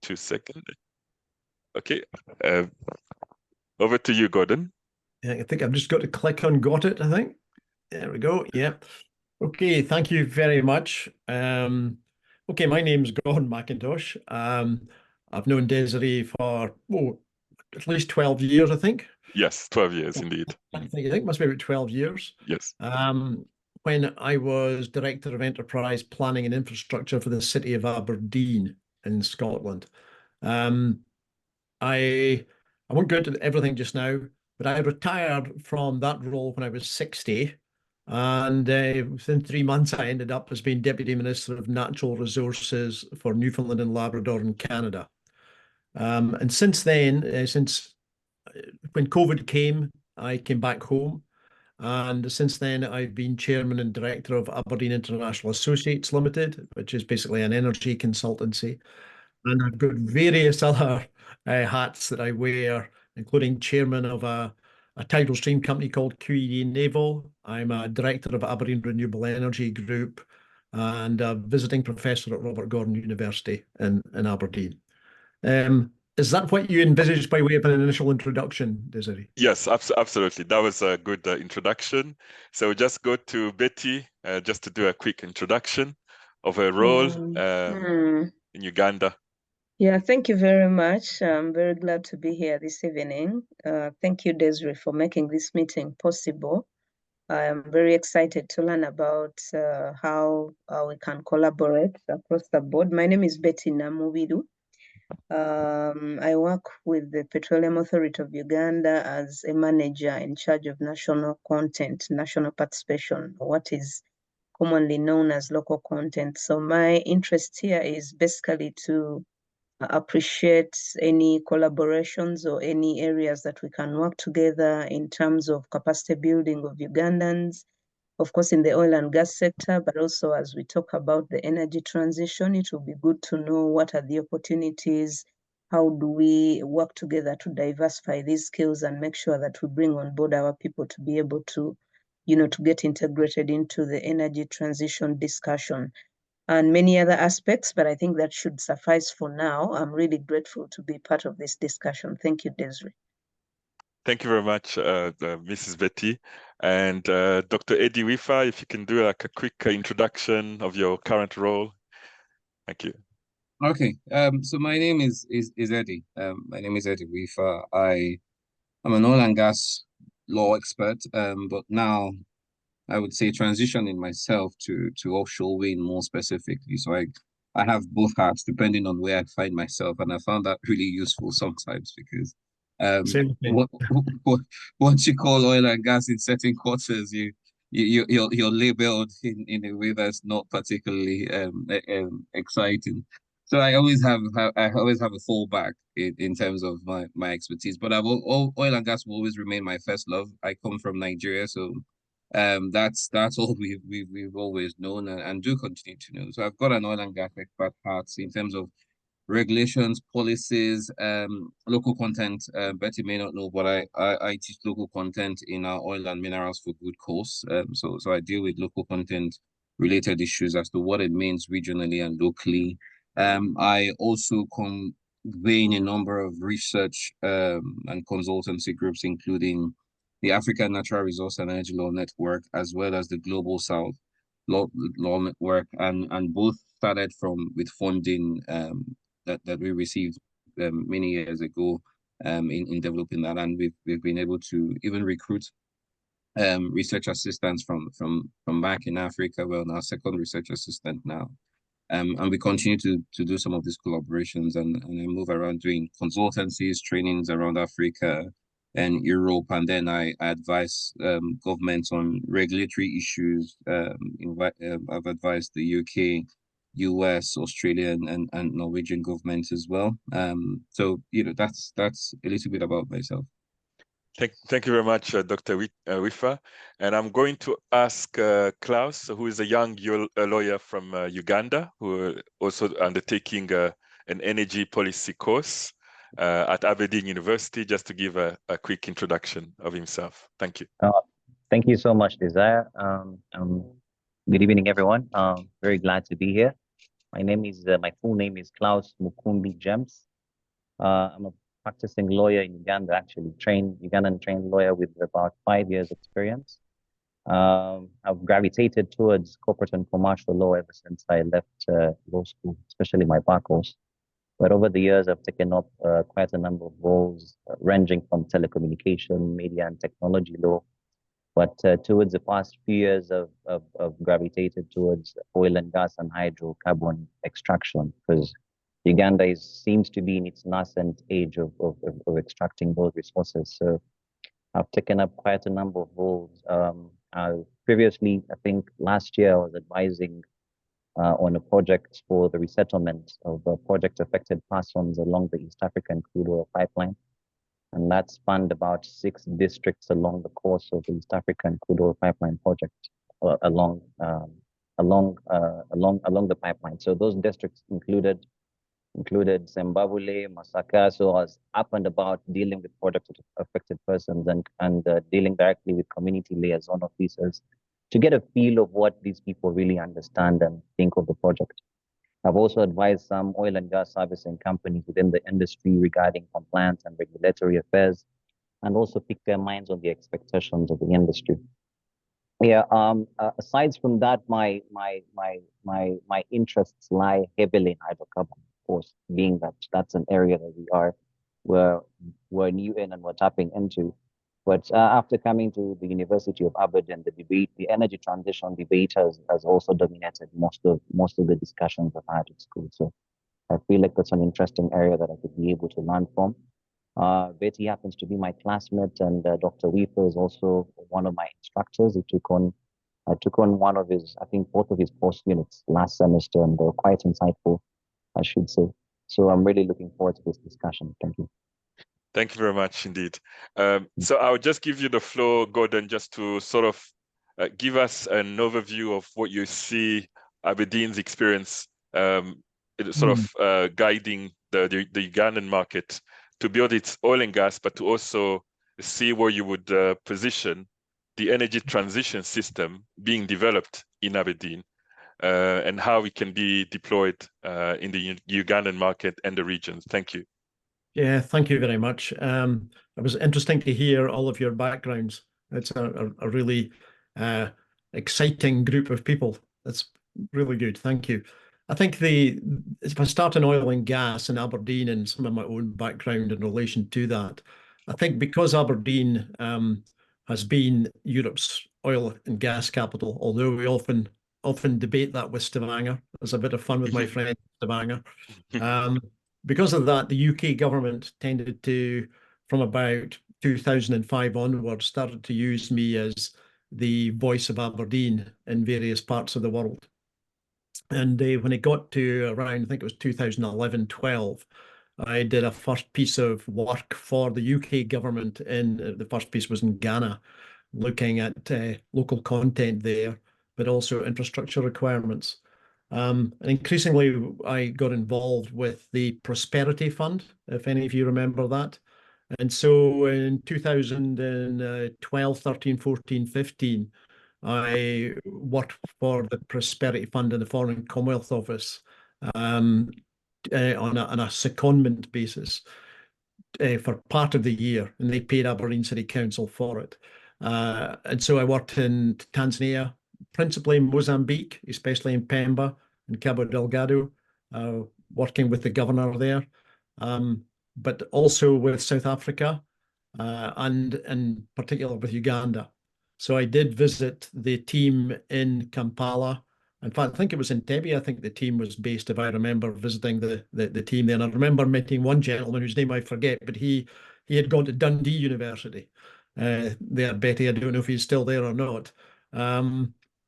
2 seconds. Okay, over to you, Gordon. Yeah, I think I've just got to click on got it, I think. There we go. Yep. Okay, thank you very much. Okay, my name's Gordon McIntosh. I've known Desiree for at least 12 years, I think. Yes, 12 years indeed. I think it must be about 12 years. Yes. When I was Director of Enterprise Planning and Infrastructure for the city of Aberdeen in Scotland. I won't go into everything just now, but I retired from that role when I was 60. And within 3 months, I ended up as being Deputy Minister of Natural Resources for Newfoundland and Labrador in Canada. And since then, since when COVID came, I came back home. And since then, I've been Chairman and Director of Aberdeen International Associates Limited, which is basically an energy consultancy. And I've got various other hats that I wear, including chairman of a tidal stream company called QED Naval. I'm a director of Aberdeen Renewable Energy Group and a visiting professor at Robert Gordon University in Aberdeen. Is that what you envisaged by way of an initial introduction, Desiree? Yes, absolutely. That was a good introduction. So just go to Betty just to do a quick introduction of her role in Uganda. Yeah, thank you very much. I'm very glad to be here this evening. Thank you, Desiree, for making this meeting possible. I am very excited to learn about how we can collaborate across the board. My name is Betty Namubidu. I work with the Petroleum Authority of Uganda as a manager in charge of national content, national participation, what is commonly known as local content. So my interest here is basically to appreciate any collaborations or any areas that we can work together in terms of capacity building of Ugandans, of course, in the oil and gas sector, but also as we talk about the energy transition, it will be good to know what are the opportunities, how do we work together to diversify these skills and make sure that we bring on board our people to be able to, to get integrated into the energy transition discussion and many other aspects, but I think that should suffice for now. I'm really grateful to be part of this discussion. Thank you, Desiree. Thank you very much, Mrs. Betty. And Dr. Eddie Wifa, if you can do like a quick introduction of your current role. Thank you. Okay, so my name is Eddie. My name is Eddie Wifa. I'm an oil and gas law expert, but now I would say transitioning myself to offshore wind more specifically. So I have both hats depending on where I find myself, and I found that really useful sometimes because what you call oil and gas in certain quarters, you're labeled in a way that's not particularly exciting. So I always have a fallback in terms of my expertise. But oil and gas will always remain my first love. I come from Nigeria, so that's all we've always known and do continue to know. So I've got an oil and gas expert hat in terms of regulations, policies, local content. Betty may not know, but I teach local content in our oil and minerals for good course. So I deal with local content related issues as to what it means regionally and locally. I also convene a number of research and consultancy groups, including the African Natural Resource and Energy Law Network, as well as the Global South Law Network, and both started with funding that we received many years ago in developing that, and we've been able to even recruit research assistants from back in Africa. Well, now second research assistant now. And we continue to do some of these collaborations and I move around doing consultancies, trainings around Africa and Europe. And then I advise governments on regulatory issues. I've advised the UK, US, Australian and Norwegian governments as well. So, that's a little bit about myself. Thank you very much, Dr. Wifa. And I'm going to ask Klaus, who is a young lawyer from Uganda, who is also undertaking an energy policy course at Aberdeen University, just to give a quick introduction of himself. Thank you. Thank you so much, Desire. Good evening, everyone. Very glad to be here. My full name is Klaus Mukumbi James. I'm a practicing lawyer in Uganda, actually Ugandan trained lawyer with about 5 years experience. I've gravitated towards corporate and commercial law ever since I left law school, especially my bar course. But over the years, I've taken up quite a number of roles, ranging from telecommunication, media, and technology law. But towards the past few years, I've gravitated towards oil and gas and hydrocarbon extraction, because Uganda seems to be in its nascent age of extracting those resources. So I've taken up quite a number of roles. Previously, I think last year, I was advising on a project for the resettlement of project-affected persons along the East African crude oil pipeline. And that spanned about 6 districts along the course of the East African crude oil pipeline project, along the pipeline. So those districts included Zimbabwe, Masaka. So I was up and about dealing with project-affected persons and dealing directly with community liaison officers to get a feel of what these people really understand and think of the project. I've also advised some oil and gas servicing companies within the industry regarding compliance and regulatory affairs, and also pick their minds on the expectations of the industry. Yeah. Aside from that, my interests lie heavily in hydrocarbon, of course, being that that's an area that we're new in and we're tapping into. But after coming to the University of Aberdeen, the energy transition debate has also dominated most of the discussions I've had at school. So I feel like that's an interesting area that I could be able to learn from. Betty happens to be my classmate, and Dr. Wifa is also one of my instructors. I took on one of his, I think both of his post units last semester, and they're quite insightful, I should say. So I'm really looking forward to this discussion. Thank you. Thank you very much indeed. So I'll just give you the floor, Gordon, just to sort of give us an overview of what you see Aberdeen's experience sort of guiding the Ugandan market to build its oil and gas, but to also see where you would position the energy transition system being developed in Aberdeen and how it can be deployed in the Ugandan market and the regions. Thank you. Yeah, thank you very much. It was interesting to hear all of your backgrounds. It's a really exciting group of people. That's really good. Thank you. I think if I start in oil and gas in Aberdeen and some of my own background in relation to that, I think because Aberdeen has been Europe's oil and gas capital, although we often debate that with Stavanger. There's a bit of fun with my friend Stavanger. Because of that, the UK government tended to, from about 2005 onwards, started to use me as the voice of Aberdeen in various parts of the world. And when it got to around, I think it was 2011-12, I did a first piece of work for the UK government the first piece was in Ghana, looking at local content there, but also infrastructure requirements. And increasingly, I got involved with the Prosperity Fund, if any of you remember that. And so in 2012, 13, 14, 15, I worked for the Prosperity Fund in the Foreign Commonwealth Office on a secondment basis for part of the year, and they paid Aberdeen City Council for it. And so I worked in Tanzania, principally in Mozambique, especially in Pemba and Cabo Delgado, working with the governor there, but also with South Africa and in particular with Uganda. So I did visit the team in Kampala. In fact, I think it was in Entebbe. I think the team was based, if I remember, visiting the team there. And I remember meeting one gentleman whose name I forget, but he had gone to Dundee University there, Betty. I don't know if he's still there or not.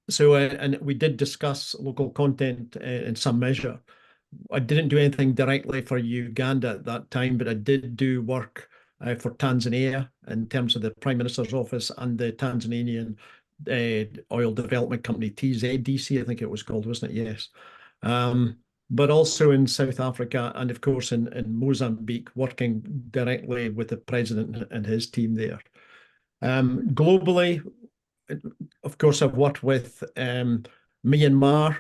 So, and we did discuss local content in some measure. I didn't do anything directly for Uganda at that time, but I did do work for Tanzania in terms of the Prime Minister's office and the Tanzanian oil development company, TZDC, I think it was called, wasn't it? Yes. But also in South Africa and, of course, in Mozambique, working directly with the president and his team there. Globally, of course, I've worked with Myanmar,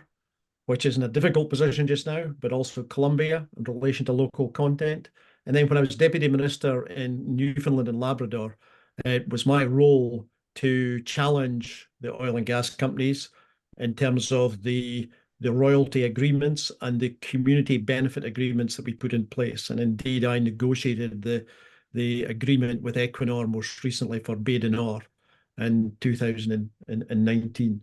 which is in a difficult position just now, but also Colombia in relation to local content. And then when I was Deputy Minister in Newfoundland and Labrador, it was my role to challenge the oil and gas companies in terms of the royalty agreements and the community benefit agreements that we put in place. And indeed, I negotiated the agreement with Equinor most recently for Bay du Nord in 2019.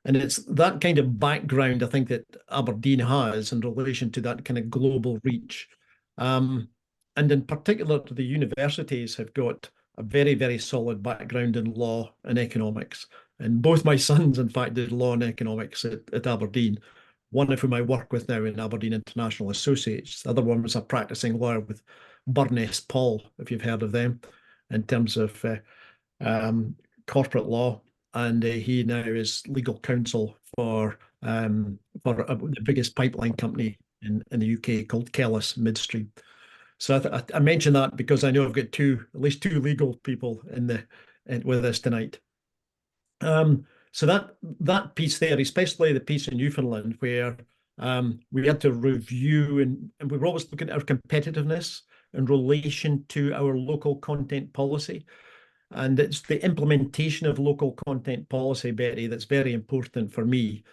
And it's that kind of background, I think, that Aberdeen has in relation to that kind of global reach. And in particular, the universities have got a very, very solid background in law and economics. And both my sons, in fact, did law and economics at Aberdeen, one of whom I work with now in Aberdeen International Associates. The other one was a practicing lawyer with Burness Paul, if you've heard of them, in terms of corporate law. And he now is legal counsel for the biggest pipeline company in the UK called Kellis Midstream. So I mention that because I know I've got at least two legal people with us tonight. So that piece there, especially the piece in Newfoundland, where we had to review and we were always looking at our competitiveness in relation to our local content policy. And it's the implementation of local content policy, Betty, that's very important for me,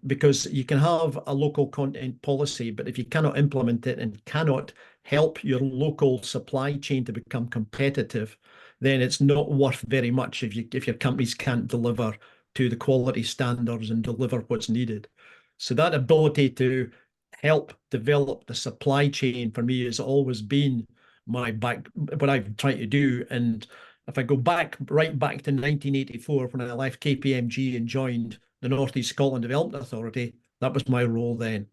because you can have a local content policy, but if you cannot implement it and cannot help your local supply chain to become competitive, then it's not worth very much if your companies can't deliver to the quality standards and deliver what's needed. So that ability to help develop the supply chain for me has always been what I've tried to do. And if I go right back to 1984, when I left KPMG and joined the North East Scotland Development Authority, that was my role then,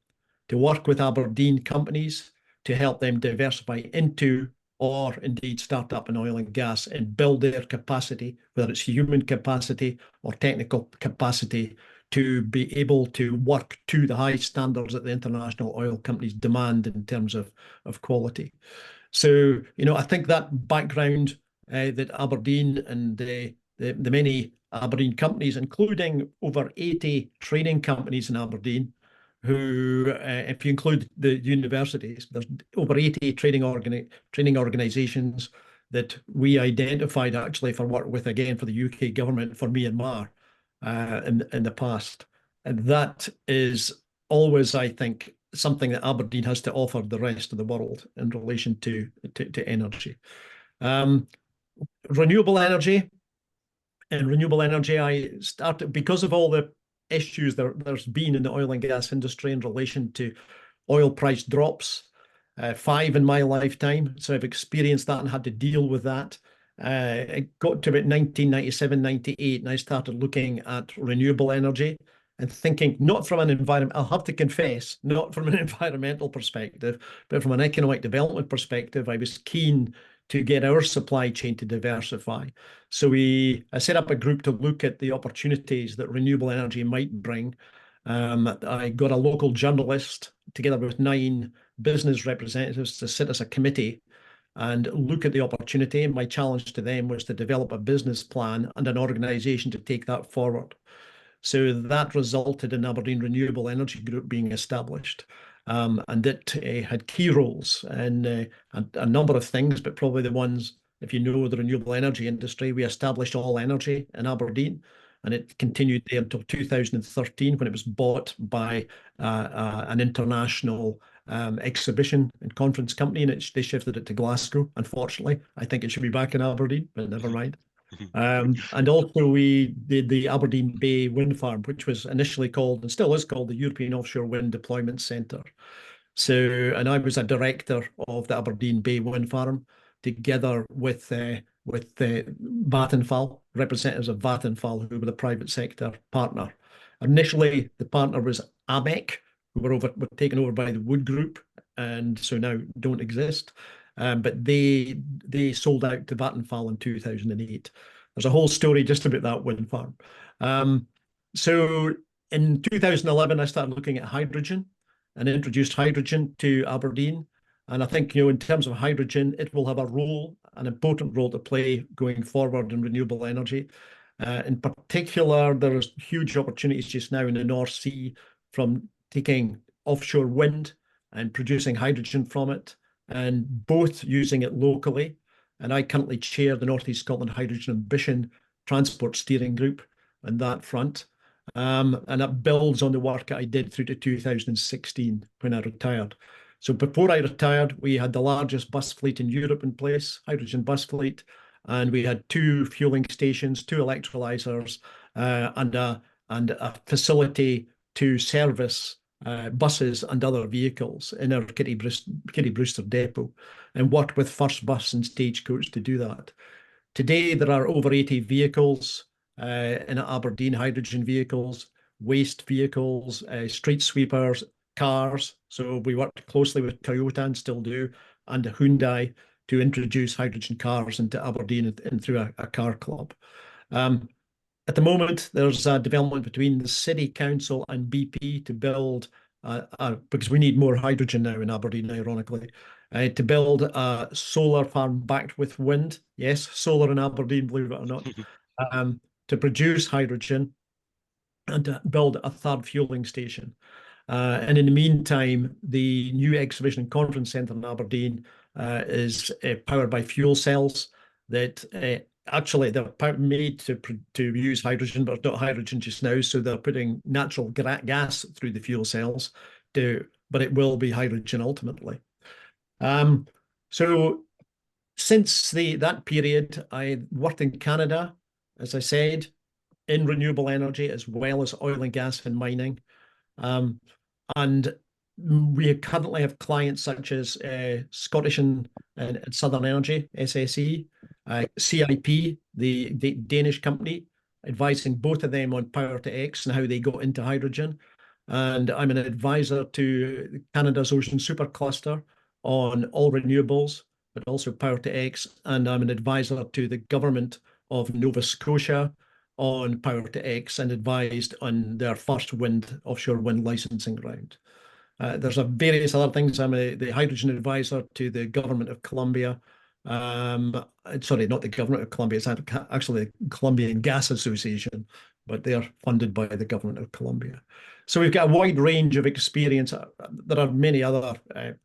to work with Aberdeen companies to help them diversify into or indeed start up in oil and gas and build their capacity, whether it's human capacity or technical capacity, to be able to work to the high standards that the international oil companies demand in terms of quality. So, I think that background that Aberdeen and the many Aberdeen companies, including over 80 training companies in Aberdeen, who, if you include the universities, there's over 80 training organisations that we identified actually for work with, again, for the UK government, for Myanmar in the past. And that is always, I think, something that Aberdeen has to offer the rest of the world in relation to energy. Renewable energy. And renewable energy, I started because of all the issues there's been in the oil and gas industry in relation to oil price drops, 5 in my lifetime. So I've experienced that and had to deal with that. It got to about 1997, 98, and I started looking at renewable energy and thinking not from an environment, I'll have to confess, not from an environmental perspective, but from an economic development perspective. I was keen to get our supply chain to diversify. So I set up a group to look at the opportunities that renewable energy might bring. I got a local journalist together with 9 business representatives to sit as a committee and look at the opportunity. And my challenge to them was to develop a business plan and an organisation to take that forward. So that resulted in Aberdeen Renewable Energy Group being established. And it had key roles in a number of things, but probably the ones, if you know the renewable energy industry, we established All Energy in Aberdeen, and it continued there until 2013 when it was bought by an international exhibition and conference company, and they shifted it to Glasgow. Unfortunately, I think it should be back in Aberdeen, but never mind. And also we did the Aberdeen Bay Wind Farm, which was initially called and still is called the European Offshore Wind Deployment Centre. So, and I was a director of the Aberdeen Bay Wind Farm together with Vattenfall, representatives of Vattenfall, who were the private sector partner. Initially, the partner was AMEC, who were taken over by the Wood Group, and so now don't exist. But they sold out to Vattenfall in 2008. There's a whole story just about that wind farm. So in 2011, I started looking at hydrogen and introduced hydrogen to Aberdeen. And I think, in terms of hydrogen, it will have an important role to play going forward in renewable energy. In particular, there's huge opportunities just now in the North Sea from taking offshore wind and producing hydrogen from it, and both using it locally. And I currently chair the North East Scotland Hydrogen Ambition Transport Steering Group on that front. And that builds on the work I did through to 2016 when I retired. So before I retired, we had the largest bus fleet in Europe in place, hydrogen bus fleet, and we had 2 fueling stations, 2 electrolyzers, and a facility to service buses and other vehicles in our Kitty Brewster depot, and worked with First Bus and Stagecoach to do that. Today, there are over 80 vehicles in Aberdeen, hydrogen vehicles, waste vehicles, street sweepers, cars. So we worked closely with Toyota and still do, and Hyundai to introduce hydrogen cars into Aberdeen and through a car club. At the moment, there's a development between the City Council and BP to build, because we need more hydrogen now in Aberdeen, ironically, to build a solar farm backed with wind. Yes, solar in Aberdeen, believe it or not, to produce hydrogen and to build a 3rd fueling station. And in the meantime, the new exhibition and conference centre in Aberdeen is powered by fuel cells that actually they're made to use hydrogen, but not hydrogen just now. So they're putting natural gas through the fuel cells, but it will be hydrogen ultimately. So since that period, I worked in Canada, as I said, in renewable energy as well as oil and gas and mining. And we currently have clients such as Scottish and Southern Energy, SSE, CIP, the Danish company, advising both of them on Power to X and how they go into hydrogen. And I'm an advisor to Canada's Ocean Supercluster on all renewables, but also Power to X. And I'm an advisor to the government of Nova Scotia on Power to X and advised on their first offshore wind licensing round. There's various other things. I'm the hydrogen advisor to the government of Colombia. Sorry, not the government of Colombia. It's actually the Colombian Gas Association, but they're funded by the government of Colombia. So we've got a wide range of experience. There are many other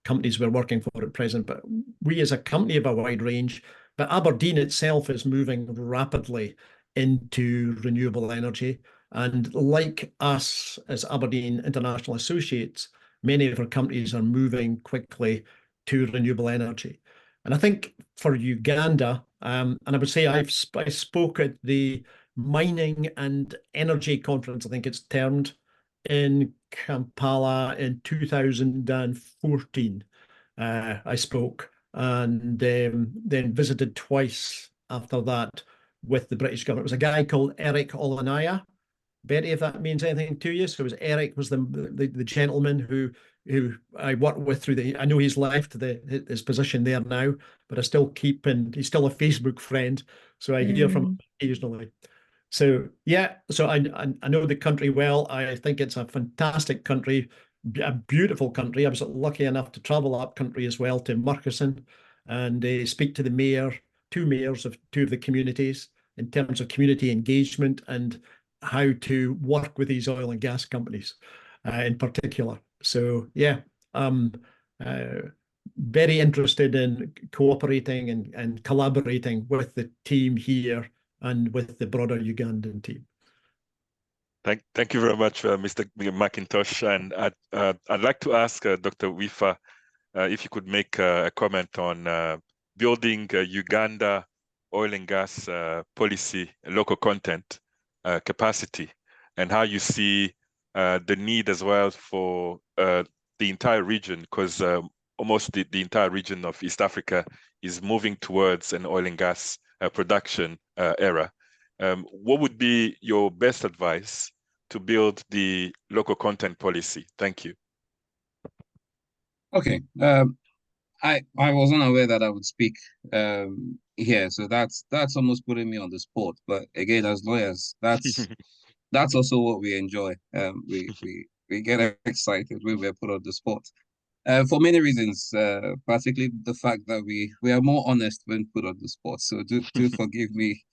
companies we're working for at present, but we as a company have a wide range. But Aberdeen itself is moving rapidly into renewable energy. And like us as Aberdeen International Associates, many of our companies are moving quickly to renewable energy. And I think for Uganda, and I would say I spoke at the Mining and Energy Conference, I think it's termed, in Kampala in 2014. I spoke and then visited twice after that with the British government. It was a guy called Eric Olanaya. Betty, if that means anything to you. So it was Eric was the gentleman who I worked with through I know he's left his position there now, but I still he's still a Facebook friend. So I hear from him occasionally. So yeah, so I know the country well. I think it's a fantastic country, a beautiful country. I was lucky enough to travel up country as well to Murchison and speak to the mayor, 2 mayors of 2 of the communities in terms of community engagement and how to work with these oil and gas companies in particular. So yeah, very interested in cooperating and collaborating with the team here and with the broader Ugandan team. Thank you very much, Mr. McIntosh. And I'd like to ask Dr. Wifa if you could make a comment on building Uganda oil and gas policy, local content capacity, and how you see the need as well for the entire region, because almost the entire region of East Africa is moving towards an oil and gas production era. What would be your best advice to build the local content policy? Thank you. Okay. I was unaware that I would speak here, so that's almost putting me on the spot. But again, as lawyers, that's also what we enjoy. We get excited when we're put on the spot. For many reasons, particularly the fact that we are more honest when put on the spot. So do forgive me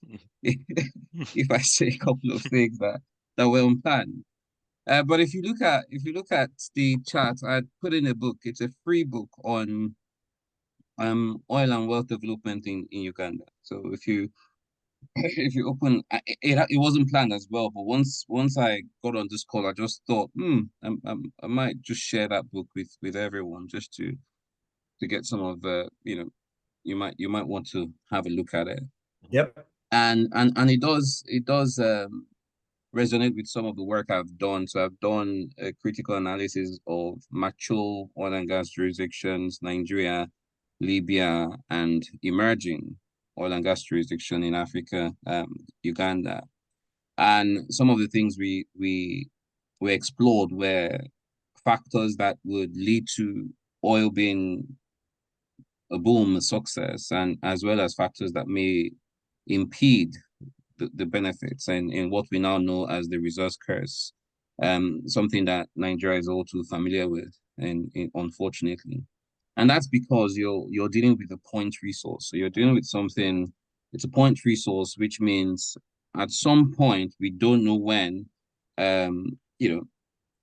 if I say a couple of things that were unplanned. But if you look at the chart, I put in a book. It's a free book on oil and wealth development in Uganda. So if you if you open it wasn't planned as well, but once I got on this call, I just thought, I might just share that book with everyone just to get some of the, you might want to have a look at it. Yep. And it does resonate with some of the work I've done. So I've done a critical analysis of mature oil and gas jurisdictions, Nigeria, Libya, and emerging oil and gas jurisdiction in Africa, Uganda. And some of the things we explored were factors that would lead to oil being a boom, a success, and as well as factors that may impede the benefits and in what we now know as the resource curse, something that Nigeria is all too familiar with, and unfortunately, and that's because you're dealing with a point resource. So you're dealing with something. It's a point resource, which means at some point we don't know when,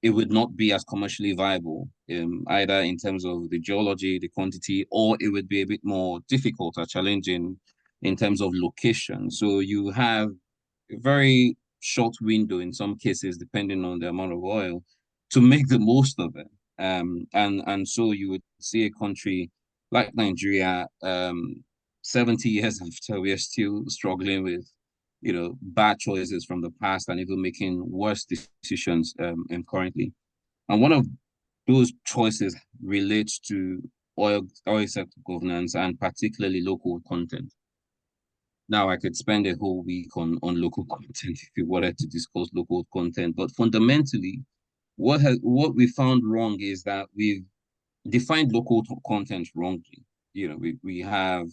it would not be as commercially viable, either in terms of the geology, the quantity, or it would be a bit more difficult or challenging in terms of location. So you have a very short window in some cases, depending on the amount of oil, to make the most of it. And so you would see a country like Nigeria, 70 years after, we are still struggling with, bad choices from the past and even making worse decisions currently. And one of those choices relates to oil sector governance and particularly local content. Now, I could spend a whole week on local content if you wanted to discuss local content, but fundamentally, what we found wrong is that we've defined local content wrongly. We have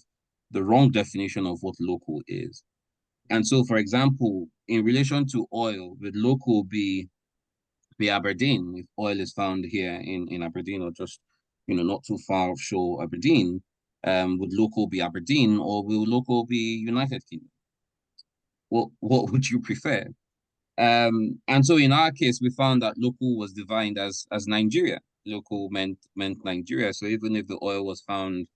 the wrong definition of what local is. And so, for example, in relation to oil, would local be Aberdeen if oil is found here in Aberdeen or just not too far offshore Aberdeen? Would local be Aberdeen or will local be United Kingdom? What would you prefer? And so in our case, we found that local was defined as Nigeria. Local meant Nigeria. So even if the oil was found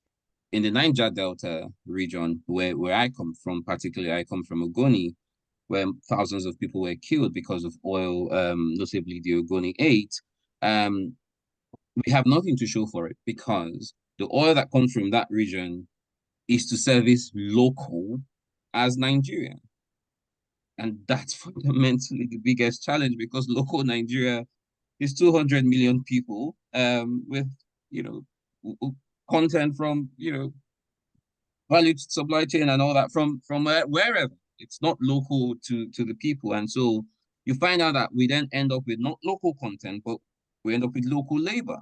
in the Niger Delta region, where I come from, particularly I come from Ogoni, where thousands of people were killed because of oil, notably the Ogoni 8, we have nothing to show for it because the oil that comes from that region is to service local as Nigeria. And that's fundamentally the biggest challenge because local Nigeria is 200 million people with, content from, value supply chain and all that from wherever. It's not local to the people. And so you find out that we then end up with not local content, but we end up with local labor,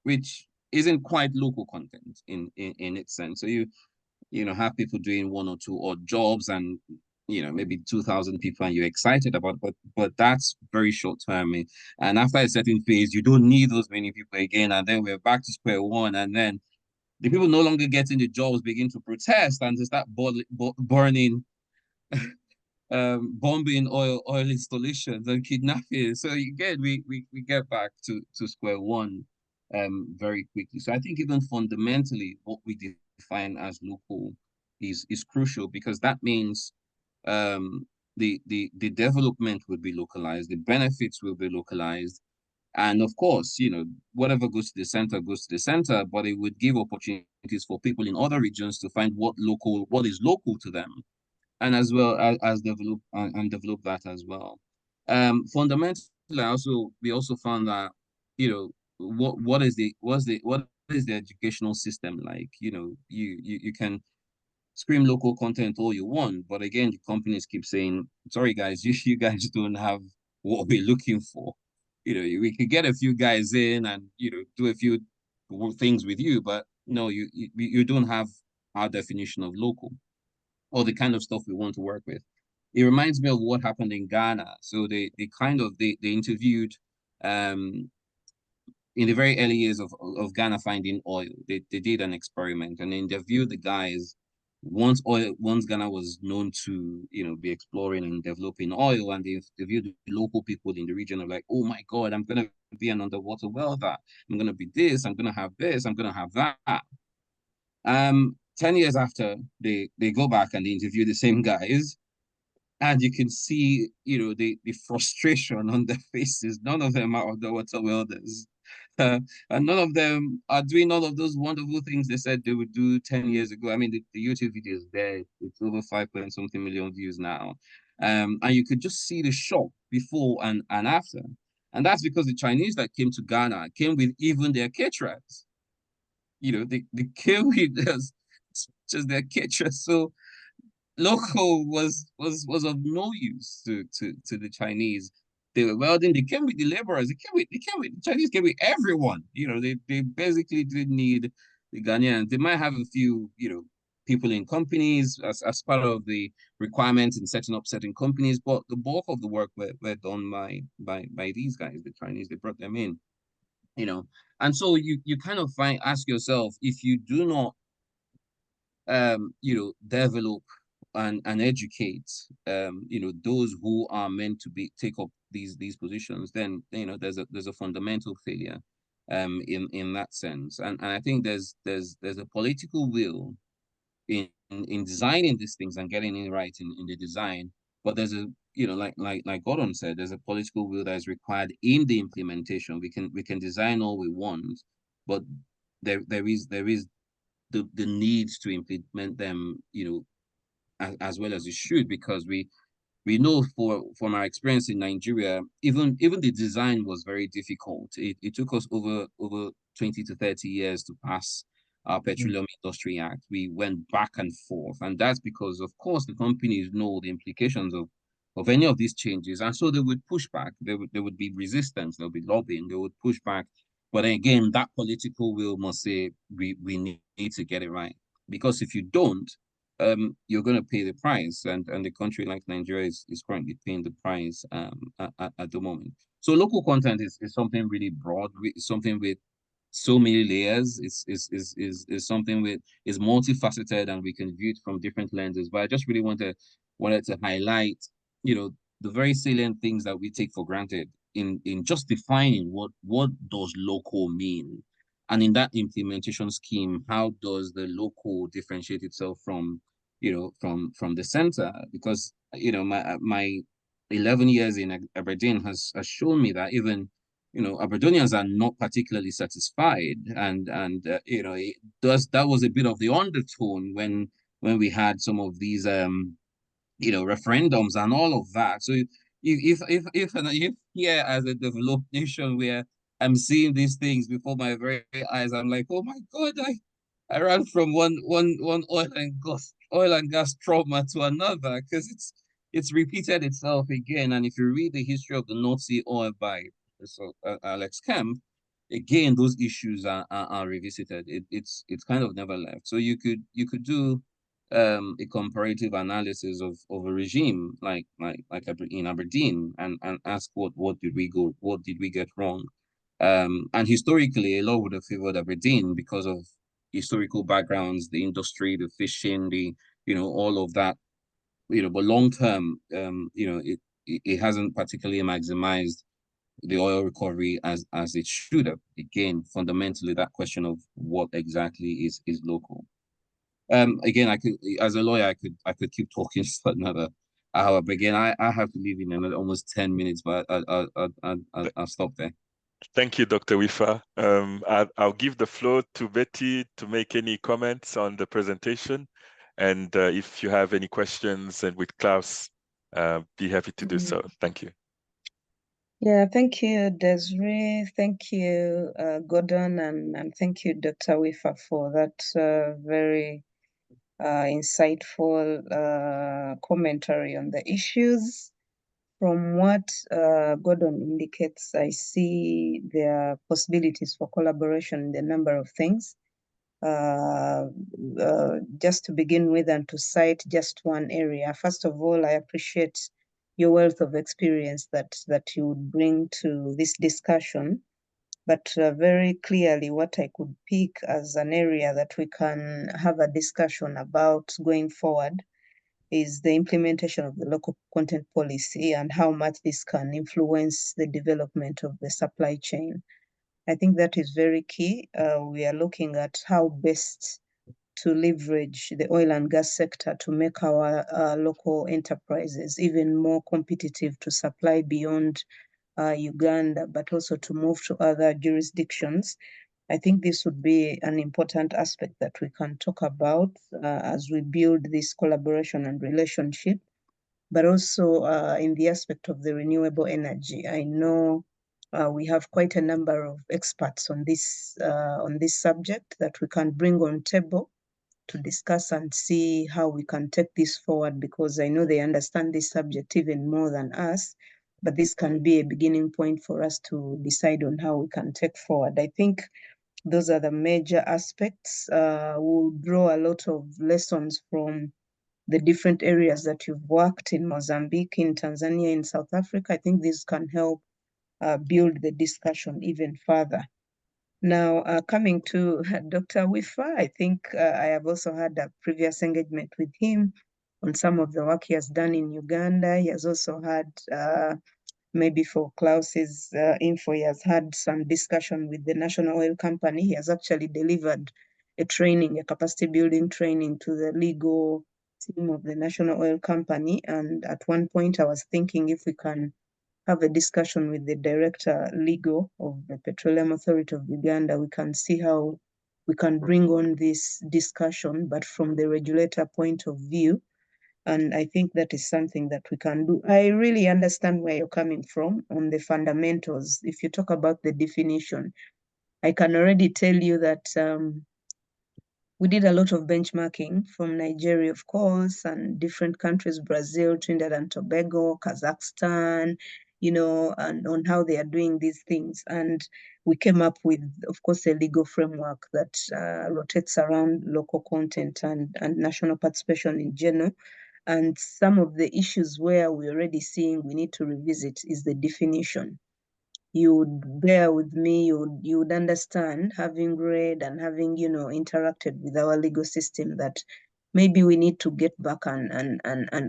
which isn't quite local content in its sense. So you have people doing one or two odd jobs and maybe 2,000 people and you're excited about it, but that's very short term. And after a certain phase, you don't need those many people again. And then we're back to square one. And then the people no longer getting the jobs begin to protest and to start burning, bombing oil installations and kidnapping. So again, we get back to square one very quickly. So I think even fundamentally what we define as local is crucial because that means the development would be localized, the benefits will be localized. And of course, whatever goes to the center goes to the center, but it would give opportunities for people in other regions to find what is local to them, and as well as develop and develop that as well. Fundamentally, we also found that what is the educational system like? You can scream local content all you want, but again, the companies keep saying, "Sorry, guys, you guys don't have what we're looking for." We could get a few guys in and do a few things with you, but no, you don't have our definition of local or the kind of stuff we want to work with. It reminds me of what happened in Ghana. So they interviewed in the very early years of Ghana finding oil. They did an experiment and interviewed the guys once Ghana was known to, be exploring and developing oil, and they viewed the local people in the region of like, oh my God, I'm gonna be an underwater welder. I'm gonna be this. I'm gonna have this. I'm gonna have that. 10 years after, they go back and they interview the same guys, and you can see, the frustration on their faces. None of them are underwater welders. And none of them are doing all of those wonderful things they said they would do 10 years ago. I mean, the YouTube video is there. It's over 5 point something million views now. And you could just see the shock before and after. And that's because the Chinese that came to Ghana came with even their caterers. They came with just their caterers. So local was of no use to the Chinese. They were welding. They came with the laborers. The Chinese came with everyone. They basically didn't need the Ghanaians. They might have a few, people in companies as part of the requirements in setting up certain companies, but the bulk of the work were done by these guys, the Chinese. They brought them in, and so you kind of ask yourself, if you do not develop and educate, those who are meant to take up these positions, then there's a fundamental failure, in that sense. And I think there's a political will in designing these things and getting it right in the design, but there's a like Gordon said, there's a political will that is required in the implementation. We can design all we want, but there is the need to implement them, as well as it should, because we know from our experience in Nigeria, even the design was very difficult. It took us over 20 to 30 years to pass our Petroleum Industry Act. We went back and forth, and that's because, of course, the companies know the implications of any of these changes, and so they would push back. There would be resistance. There would be lobbying. They would push back. But again, that political will must say we need to get it right, because if you don't, you're going to pay the price, and the country like Nigeria is currently paying the price, at the moment. So local content is something really broad. It's something with so many layers. Is something with is multifaceted, and we can view it from different lenses. But I just really wanted to highlight, the very salient things that we take for granted in just defining what does local mean, and in that implementation scheme, how does the local differentiate itself from from the center? Because my 11 years in Aberdeen has shown me that even Aberdonians are not particularly satisfied, and that was a bit of the undertone when we had some of these referendums and all of that. So if here, as a developed nation, where I'm seeing these things before my very eyes, I'm like, oh my God, I ran from one oil and gas trauma to another, because it's repeated itself again. And if you read the history of the North Sea oil by Alex Kemp, again, those issues are revisited. It's kind of never left. So you could do a comparative analysis of a regime like in Aberdeen, and ask what did we get wrong, and historically a lot would have favored Aberdeen because of historical backgrounds, the industry, the fishing, the all of that, but long term, it hasn't particularly maximized the oil recovery as it should have. Again, fundamentally, that question of what exactly is local. Again, I could, as a lawyer, I could keep talking for another hour, but again, I have to leave in another almost 10 minutes, but I'll stop there. Thank you, Dr. Wifa. I'll give the floor to Betty to make any comments on the presentation, and if you have any questions, and with Klaus, be happy to do so. Thank you. Yeah, thank you, Desiree. Thank you, Gordon, and thank you, Dr. Wifa, for that very insightful commentary on the issues. From what Gordon indicates, I see there are possibilities for collaboration in a number of things. Just to begin with, and to cite just one area, first of all, I appreciate your wealth of experience that you would bring to this discussion. But very clearly, what I could pick as an area that we can have a discussion about going forward is the implementation of the local content policy and how much this can influence the development of the supply chain. I think that is very key. We are looking at how best to leverage the oil and gas sector to make our local enterprises even more competitive to supply beyond Uganda, but also to move to other jurisdictions. I think this would be an important aspect that we can talk about as we build this collaboration and relationship, but also in the aspect of the renewable energy. I know we have quite a number of experts on this subject that we can bring on table to discuss and see how we can take this forward, because I know they understand this subject even more than us, but this can be a beginning point for us to decide on how we can take forward. I think those are the major aspects. We'll draw a lot of lessons from the different areas that you've worked in Mozambique, in Tanzania, in South Africa. I think this can help build the discussion even further. Now, coming to Dr. Wifa, I think I have also had a previous engagement with him on some of the work he has done in Uganda. He has also had, maybe for Klaus's info, he has had some discussion with the National Oil Company. He has actually delivered a training, a capacity building training to the legal team of the National Oil Company. And at one point I was thinking if we can have a discussion with the director legal of the Petroleum Authority of Uganda, we can see how we can bring on this discussion, but from the regulator point of view. And I think that is something that we can do. I really understand where you're coming from on the fundamentals. If you talk about the definition, I can already tell you that we did a lot of benchmarking from Nigeria, of course, and different countries, Brazil, Trinidad and Tobago, Kazakhstan, and on how they are doing these things. And we came up with, of course, a legal framework that rotates around local content and national participation in general. And some of the issues where we're already seeing we need to revisit is the definition. You would bear with me, you would understand, having read and having, interacted with our legal system, that maybe we need to get back and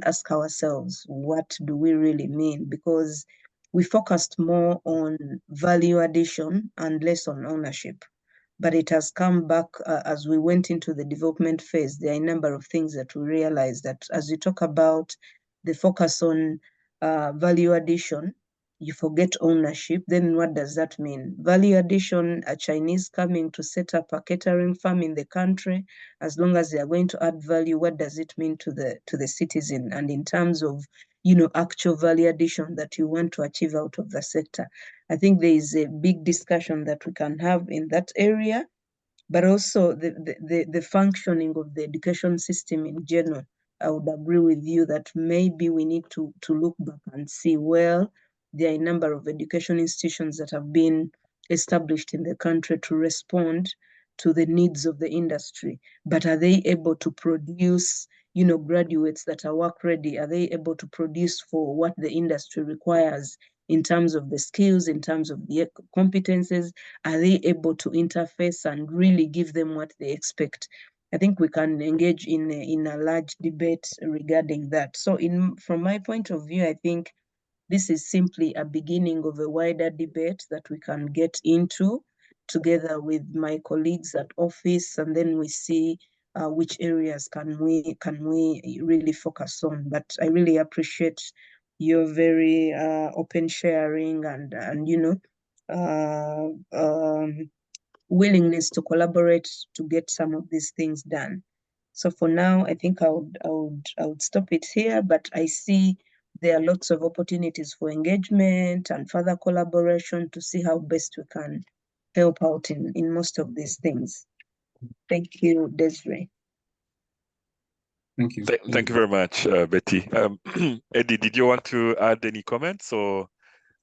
ask ourselves, what do we really mean? Because we focused more on value addition and less on ownership. But it has come back as we went into the development phase. There are a number of things that we realized that as we talk about the focus on value addition, you forget ownership. Then what does that mean? Value addition, a Chinese coming to set up a catering farm in the country, as long as they are going to add value, what does it mean to the citizen? And in terms of, actual value addition that you want to achieve out of the sector. I think there is a big discussion that we can have in that area, but also the functioning of the education system in general. I would agree with you that maybe we need to look back and see, well, there are a number of education institutions that have been established in the country to respond to the needs of the industry, but are they able to produce, graduates that are work ready? Are they able to produce for what the industry requires in terms of the skills, in terms of the competences? Are they able to interface and really give them what they expect? I think we can engage in a large debate regarding that. So from my point of view, I think this is simply a beginning of a wider debate that we can get into together with my colleagues at office, and then we see which areas can we really focus on. But I really appreciate your very open sharing and willingness to collaborate to get some of these things done. So for now, I think I would stop it here, but I see there are lots of opportunities for engagement and further collaboration to see how best we can help out in most of these things. Thank you, Desiree. Thank you. Thank you very much, Betty. Eddie, did you want to add any comments or?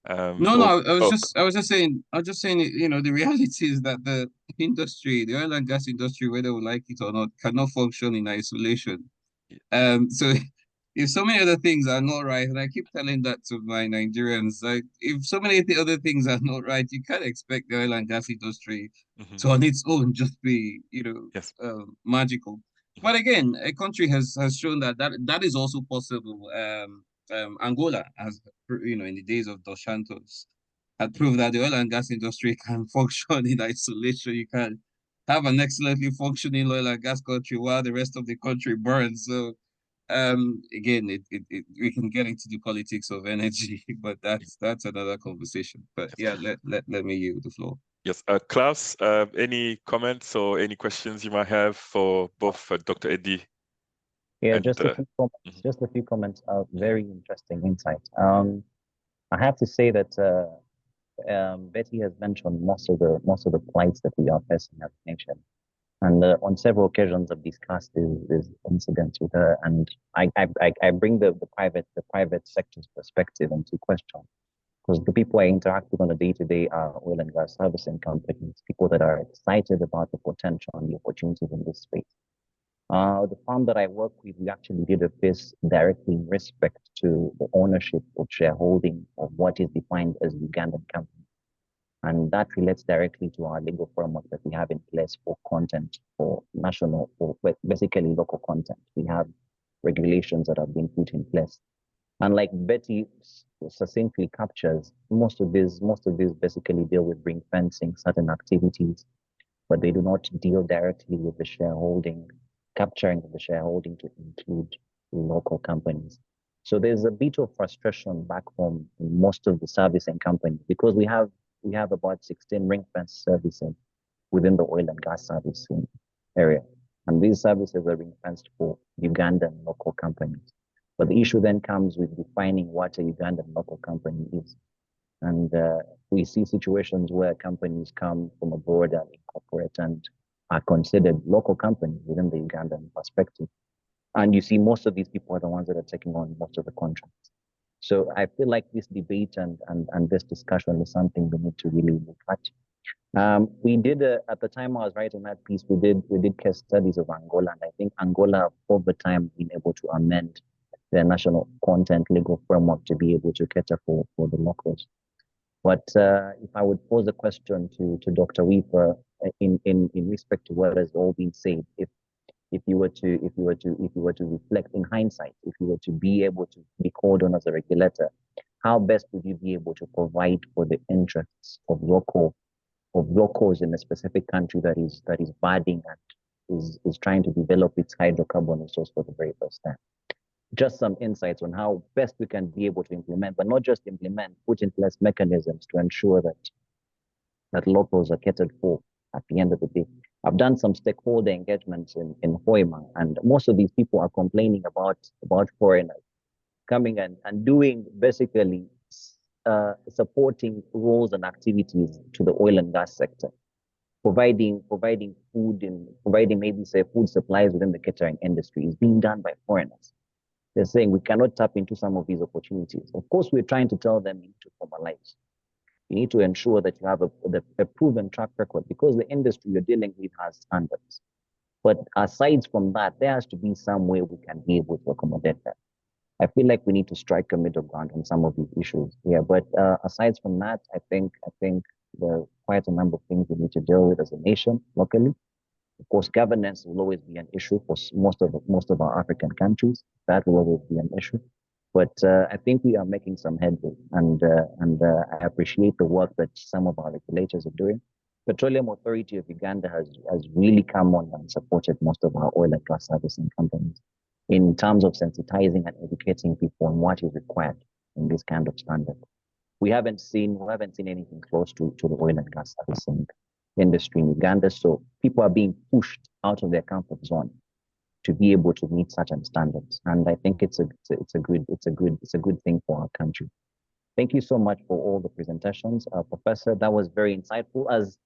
No, I was just saying, the reality is that the industry, the oil and gas industry, whether we like it or not, cannot function in isolation. So if so many other things are not right, and I keep telling that to my Nigerians, like if so many other things are not right, you can't expect the oil and gas industry to on its own just be, Yes. magical. But again, a country has shown that is also possible. Angola has, in the days of Dos Santos, had proved that the oil and gas industry can function in isolation. You can have an excellently functioning oil and gas country while the rest of the country burns. So again, we can get into the politics of energy, but that's another conversation. But yeah, let me yield the floor. Yes, Klaus, any comments or any questions you might have for both Dr. Eddie? Yeah, and, just a few comments. Just a few comments. Very interesting insight. I have to say that Betty has mentioned most of the plights that we are facing as a nation, and on several occasions I've discussed this incidents with her, and I bring the private sector's perspective into question, because the people I interact with on a day-to-day are oil and gas servicing companies, people that are excited about the potential and the opportunities in this space. The farm that I work with, we actually did a piece directly in respect to the ownership or shareholding of what is defined as Ugandan company. And that relates directly to our legal framework that we have in place for content, for national, or basically local content. We have regulations that have been put in place. And like Betty succinctly captures, most of these basically deal with ring fencing certain activities, but they do not deal directly with the shareholding, capturing the shareholding to include local companies. So there's a bit of frustration back home in most of the servicing companies, because we have about 16 ring fence services within the oil and gas servicing area. And these services are ring fenced for Ugandan local companies. But the issue then comes with defining what a Ugandan local company is. And we see situations where companies come from abroad and incorporate and are considered local companies within the Ugandan perspective. And you see most of these people are the ones that are taking on most of the contracts. So I feel like this debate and this discussion is something we need to really look at. We did, at the time I was writing that piece, we did case studies of Angola, and I think Angola over time been able to amend their national content legal framework to be able to cater for the locals. But if I would pose a question to Dr. Wifa in respect to what has all been said, if you were to reflect in hindsight, if you were to be able to be called on as a regulator, how best would you be able to provide for the interests of locals in a specific country that is budding and is trying to develop its hydrocarbon resource for the very first time? Just some insights on how best we can be able to implement, but not just implement, put in place mechanisms to ensure that locals are catered for at the end of the day. I've done some stakeholder engagements in Hoima, and most of these people are complaining about foreigners coming and doing basically supporting roles and activities to the oil and gas sector, providing food and providing maybe say food supplies within the catering industry is being done by foreigners. They're saying we cannot tap into some of these opportunities. Of course, we're trying to tell them you need to formalize. You need to ensure that you have a proven track record, because the industry you're dealing with has standards. But aside from that, there has to be some way we can be able to accommodate that. I feel like we need to strike a middle ground on some of these issues. Yeah, but aside from that, I think there are quite a number of things we need to deal with as a nation locally. Of course, governance will always be an issue for most of our African countries. That will always be an issue. But I think we are making some headway, and I appreciate the work that some of our regulators are doing. Petroleum Authority of Uganda has really come on and supported most of our oil and gas servicing companies in terms of sensitizing and educating people on what is required in this kind of standard. We haven't seen anything close to the oil and gas servicing industry in Uganda. So people are being pushed out of their comfort zone to be able to meet certain standards. And I think it's a good thing for our country. Thank you so much for all the presentations, Professor. That was very insightful. As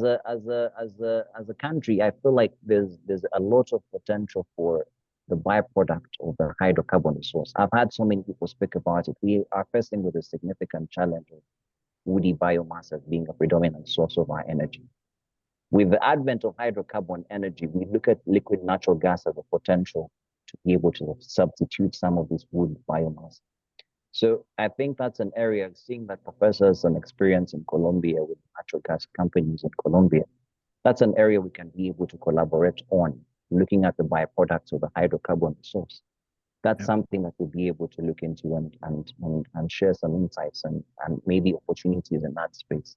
a country, I feel like there's a lot of potential for the byproduct of the hydrocarbon resource. I've had so many people speak about it. We are facing with a significant challenge of woody biomass as being a predominant source of our energy. With the advent of hydrocarbon energy, we look at liquid natural gas as a potential to be able to substitute some of this wood biomass. So I think that's an area, seeing that Professor has an experience in Colombia with natural gas companies in Colombia, that's an area we can be able to collaborate on, looking at the byproducts of the hydrocarbon source. That's something that we'll be able to look into and share some insights and maybe opportunities in that space.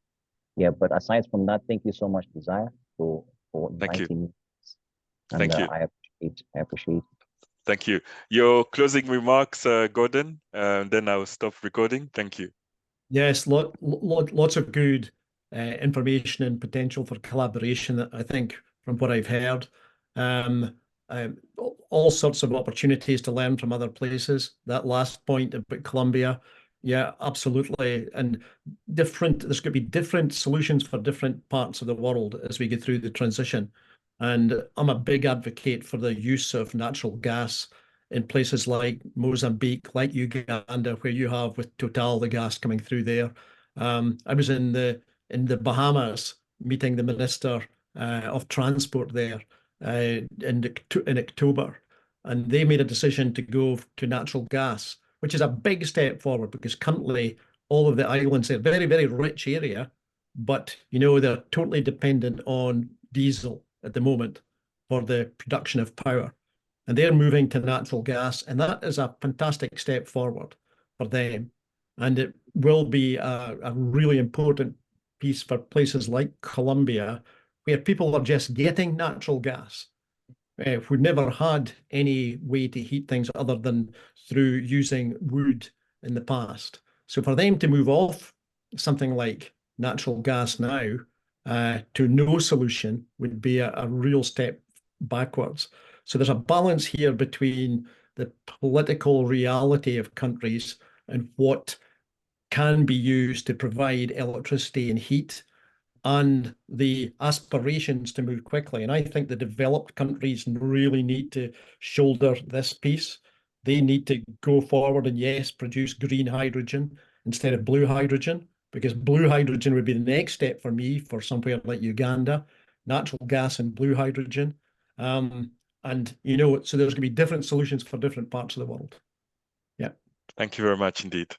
Yeah, but aside from that, thank you so much, Desire, for inviting me. And Thank you. I appreciate it. Thank you. Your closing remarks, Gordon, then I'll stop recording. Thank you. Yes, lots of good information and potential for collaboration, I think, from what I've heard. All sorts of opportunities to learn from other places. That last point about Colombia, yeah, absolutely. And there's going to be different solutions for different parts of the world as we get through the transition. And I'm a big advocate for the use of natural gas in places like Mozambique, like Uganda, where you have with Total the gas coming through there. I was in the Bahamas meeting the Minister of Transport there in October, and they made a decision to go to natural gas, which is a big step forward because currently all of the islands are very, very rich area, but they're totally dependent on diesel at the moment for the production of power. And they're moving to natural gas, and that is a fantastic step forward for them. And it will be a really important piece for places like Colombia, where people are just getting natural gas. We've never had any way to heat things other than through using wood in the past. So for them to move off something like natural gas now to no solution would be a real step backwards. So there's a balance here between the political reality of countries and what can be used to provide electricity and heat, and the aspirations to move quickly. And I think the developed countries really need to shoulder this piece. They need to go forward and, yes, produce green hydrogen instead of blue hydrogen, because blue hydrogen would be the next step for me for somewhere like Uganda, natural gas and blue hydrogen. And, so there's going to be different solutions for different parts of the world. Yeah. Thank you very much indeed.